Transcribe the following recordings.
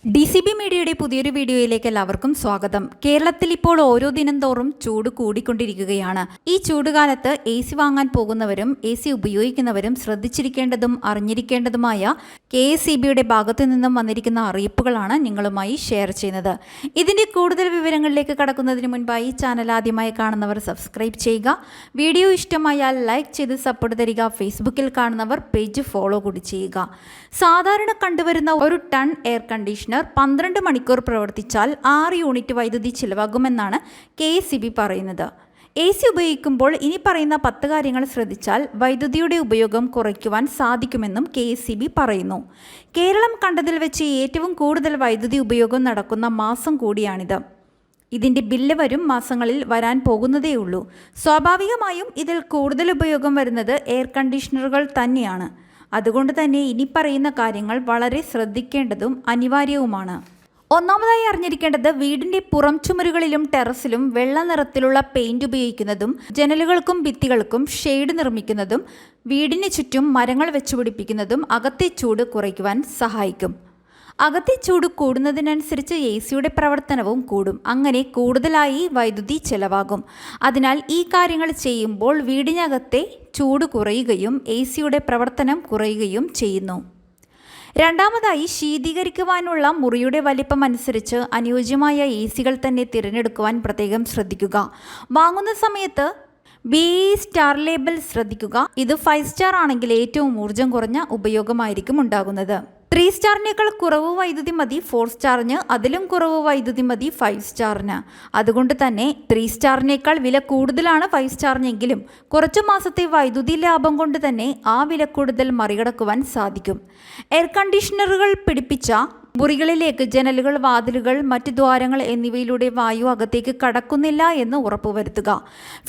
DCB മീഡിയയുടെ പുതിയൊരു വീഡിയോയിലേക്ക് എല്ലാവർക്കും സ്വാഗതം. കേരളത്തിൽ ഇപ്പോൾ ഓരോ ദിനം തോറും ചൂട് കൂടിക്കൊണ്ടിരിക്കുകയാണ്. ഈ ചൂടുകാലത്ത് AC വാങ്ങാൻ പോകുന്നവരും AC ഉപയോഗിക്കുന്നവരും ശ്രദ്ധിച്ചിരിക്കേണ്ടതും അറിഞ്ഞിരിക്കേണ്ടതുമായ KSEBയുടെ ഭാഗത്തു നിന്നും വന്നിരിക്കുന്ന അറിയിപ്പുകളാണ് നിങ്ങളുമായി ഷെയർ ചെയ്യുന്നത്. ഇതിൻ്റെ കൂടുതൽ വിവരങ്ങളിലേക്ക് കടക്കുന്നതിന് മുൻപായി ചാനൽ ആദ്യമായി കാണുന്നവർ സബ്സ്ക്രൈബ് ചെയ്യുക. വീഡിയോ ഇഷ്ടമായാൽ ലൈക്ക് ചെയ്ത് സപ്പോർട്ട് തരിക. ഫേസ്ബുക്കിൽ കാണുന്നവർ പേജ് ഫോളോ കൂടി ചെയ്യുക. സാധാരണ കണ്ടുവരുന്ന ഒരു ടൺ എയർ കണ്ടീഷണർ 12 മണിക്കൂർ പ്രവർത്തിച്ചാൽ 6 യൂണിറ്റ് വൈദ്യുതി ചിലവാകുമെന്നാണ് KSEB പറയുന്നത്. AC ഉപയോഗിക്കുമ്പോൾ ഇനി പറയുന്ന 10 കാര്യങ്ങൾ ശ്രദ്ധിച്ചാൽ വൈദ്യുതിയുടെ ഉപയോഗം കുറയ്ക്കുവാൻ സാധിക്കുമെന്നും KSEB പറയുന്നു. കേരളം കണ്ടതിൽ വെച്ച് ഏറ്റവും കൂടുതൽ വൈദ്യുതി ഉപയോഗം നടക്കുന്ന മാസം കൂടിയാണിത്. ഇതിൻ്റെ ബില്ല് വരും മാസങ്ങളിൽ വരാൻ പോകുന്നതേയുള്ളൂ. സ്വാഭാവികമായും ഇതിൽ കൂടുതൽ ഉപയോഗം വരുന്നത് എയർ കണ്ടീഷണറുകൾ തന്നെയാണ്. അതുകൊണ്ട് തന്നെ ഇനി പറയുന്ന കാര്യങ്ങൾ വളരെ ശ്രദ്ധിക്കേണ്ടതും അനിവാര്യവുമാണ്. ഒന്നാമതായി അറിഞ്ഞിരിക്കേണ്ടത് വീടിൻ്റെ പുറം ചുമരുകളിലും ടെറസിലും വെള്ള നിറത്തിലുള്ള പെയിന്റ് ഉപയോഗിക്കുന്നതും ജനലുകൾക്കും ഭിത്തികൾക്കും ഷെയ്ഡ് നിർമ്മിക്കുന്നതും വീടിന് ചുറ്റും മരങ്ങൾ വെച്ചുപിടിപ്പിക്കുന്നതും അകത്തെ ചൂട് കുറയ്ക്കുവാൻ സഹായിക്കും. അകത്തെ ചൂട് കൂടുന്നതിനനുസരിച്ച് ACയുടെ പ്രവർത്തനവും കൂടും. അങ്ങനെ കൂടുതലായി വൈദ്യുതി ചെലവാകും. അതിനാൽ ഈ കാര്യങ്ങൾ ചെയ്യുമ്പോൾ വീടിനകത്തെ ചൂട് കുറയുകയും ACയുടെ പ്രവർത്തനം കുറയുകയും ചെയ്യുന്നു. രണ്ടാമതായി ശീതീകരിക്കുവാനുള്ള മുറിയുടെ വലിപ്പം അനുസരിച്ച് അനുയോജ്യമായ ACകൾ തന്നെ തിരഞ്ഞെടുക്കുവാൻ പ്രത്യേകം ശ്രദ്ധിക്കുക. വാങ്ങുന്ന സമയത്ത് BE സ്റ്റാർ ലേബൽ ശ്രദ്ധിക്കുക. ഇത് 5 സ്റ്റാർ ആണെങ്കിൽ ഏറ്റവും ഊർജ്ജം കുറഞ്ഞ ഉപയോഗമായിരിക്കും ഉണ്ടാകുന്നത്. 3 സ്റ്റാറിനേക്കാൾ കുറവ് വൈദ്യുതി മതി 4 സ്റ്റാറിന്, അതിലും കുറവ് വൈദ്യുതി മതി 5 സ്റ്റാറിന്. അതുകൊണ്ട് തന്നെ 3 സ്റ്റാറിനേക്കാൾ വില കൂടുതലാണ് 5 സ്റ്റാറിനെങ്കിലും കുറച്ചു മാസത്തെ വൈദ്യുതി ലാഭം കൊണ്ട് തന്നെ ആ വില കൂടുതൽ മറികടക്കുവാൻ സാധിക്കും. എയർ കണ്ടീഷണറുകൾ പിടിപ്പിച്ച മുറികളിലേക്ക് ജനലുകൾ, വാതിലുകൾ, മറ്റ് ദ്വാരങ്ങൾ എന്നിവയിലൂടെ വായു അകത്തേക്ക് കടക്കുന്നില്ല എന്ന് ഉറപ്പുവരുത്തുക.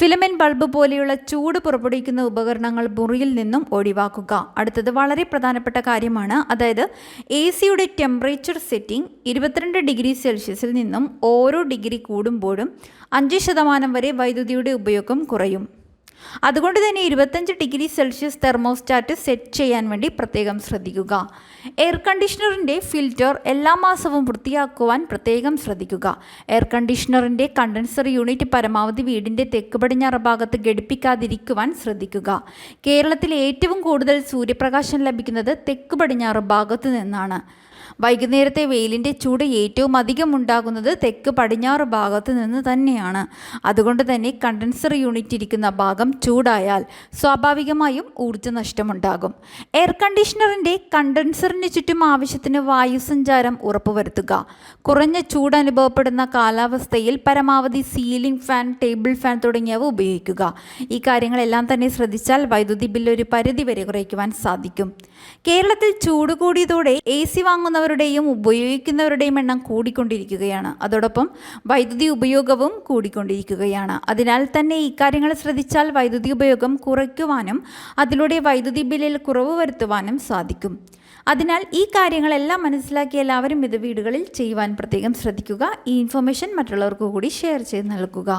ഫിലമെന്റ് ബൾബ് പോലെയുള്ള ചൂട് പുറപ്പെടുവിക്കുന്ന ഉപകരണങ്ങൾ മുറിയിൽ നിന്നും ഒഴിവാക്കുക. അടുത്തത് വളരെ പ്രധാനപ്പെട്ട കാര്യമാണ്. അതായത് ACയുടെ ടെമ്പറേച്ചർ സെറ്റിംഗ് 22 ഡിഗ്രി സെൽഷ്യസിൽ നിന്നും ഓരോ ഡിഗ്രി കൂടുമ്പോഴും 5% വരെ വൈദ്യുതിയുടെ ഉപയോഗം കുറയും. അതുകൊണ്ട് തന്നെ 25 ഡിഗ്രി സെൽഷ്യസ് തെർമോസ്റ്റാറ്റ് സെറ്റ് ചെയ്യാൻ വേണ്ടി പ്രത്യേകം ശ്രദ്ധിക്കുക. എയർ കണ്ടീഷണറിൻ്റെ ഫിൽറ്റർ എല്ലാ മാസവും വൃത്തിയാക്കുവാൻ പ്രത്യേകം ശ്രദ്ധിക്കുക. എയർ കണ്ടീഷണറിൻ്റെ കണ്ടൻസർ യൂണിറ്റ് പരമാവധി വീടിൻ്റെ തെക്ക് പടിഞ്ഞാറ് ഭാഗത്ത് ഘടിപ്പിക്കാതിരിക്കുവാൻ ശ്രദ്ധിക്കുക. കേരളത്തിൽ ഏറ്റവും കൂടുതൽ സൂര്യപ്രകാശം ലഭിക്കുന്നത് തെക്ക് പടിഞ്ഞാറ് ഭാഗത്തു നിന്നാണ്. വൈകുന്നേരത്തെ വെയിലിൻ്റെ ചൂട് ഏറ്റവും അധികം ഉണ്ടാകുന്നത് തെക്ക് പടിഞ്ഞാറ് ഭാഗത്ത് നിന്ന് തന്നെയാണ്. അതുകൊണ്ട് തന്നെ കണ്ടൻസർ യൂണിറ്റ് ഇരിക്കുന്ന ഭാഗം ചൂടായാൽ സ്വാഭാവികമായും ഊർജ്ജ നഷ്ടമുണ്ടാകും. എയർ കണ്ടീഷണറിൻ്റെ കണ്ടൻസറിന് ചുറ്റും ആവശ്യത്തിന് വായുസഞ്ചാരം ഉറപ്പുവരുത്തുക. കുറഞ്ഞ ചൂട് അനുഭവപ്പെടുന്ന കാലാവസ്ഥയിൽ പരമാവധി സീലിംഗ് ഫാൻ, ടേബിൾ ഫാൻ തുടങ്ങിയവ ഉപയോഗിക്കുക. ഈ കാര്യങ്ങളെല്ലാം തന്നെ ശ്രദ്ധിച്ചാൽ വൈദ്യുതി ബില്ല് ഒരു പരിധി വരെ കുറയ്ക്കുവാൻ സാധിക്കും. കേരളത്തിൽ ചൂട് കൂടിയതോടെ AC വാങ്ങുന്നവരുടെയും ഉപയോഗിക്കുന്നവരുടെയും എണ്ണം കൂടിക്കൊണ്ടിരിക്കുകയാണ്. അതോടൊപ്പം വൈദ്യുതി ഉപയോഗവും കൂടിക്കൊണ്ടിരിക്കുകയാണ്. അതിനാൽ തന്നെ ഇക്കാര്യങ്ങൾ ശ്രദ്ധിച്ചാൽ വൈദ്യുതി ഉപയോഗം കുറയ്ക്കുവാനും അതിലൂടെ വൈദ്യുതി ബില്ലിൽ കുറവ് വരുത്തുവാനും സാധിക്കും. അതിനാൽ ഈ കാര്യങ്ങളെല്ലാം മനസ്സിലാക്കി എല്ലാവരും ഇത് വീടുകളിൽ ചെയ്യുവാൻ പ്രത്യേകം ശ്രദ്ധിക്കുക. ഈ ഇൻഫർമേഷൻ മറ്റുള്ളവർക്ക് കൂടി ഷെയർ ചെയ്ത് നൽകുക.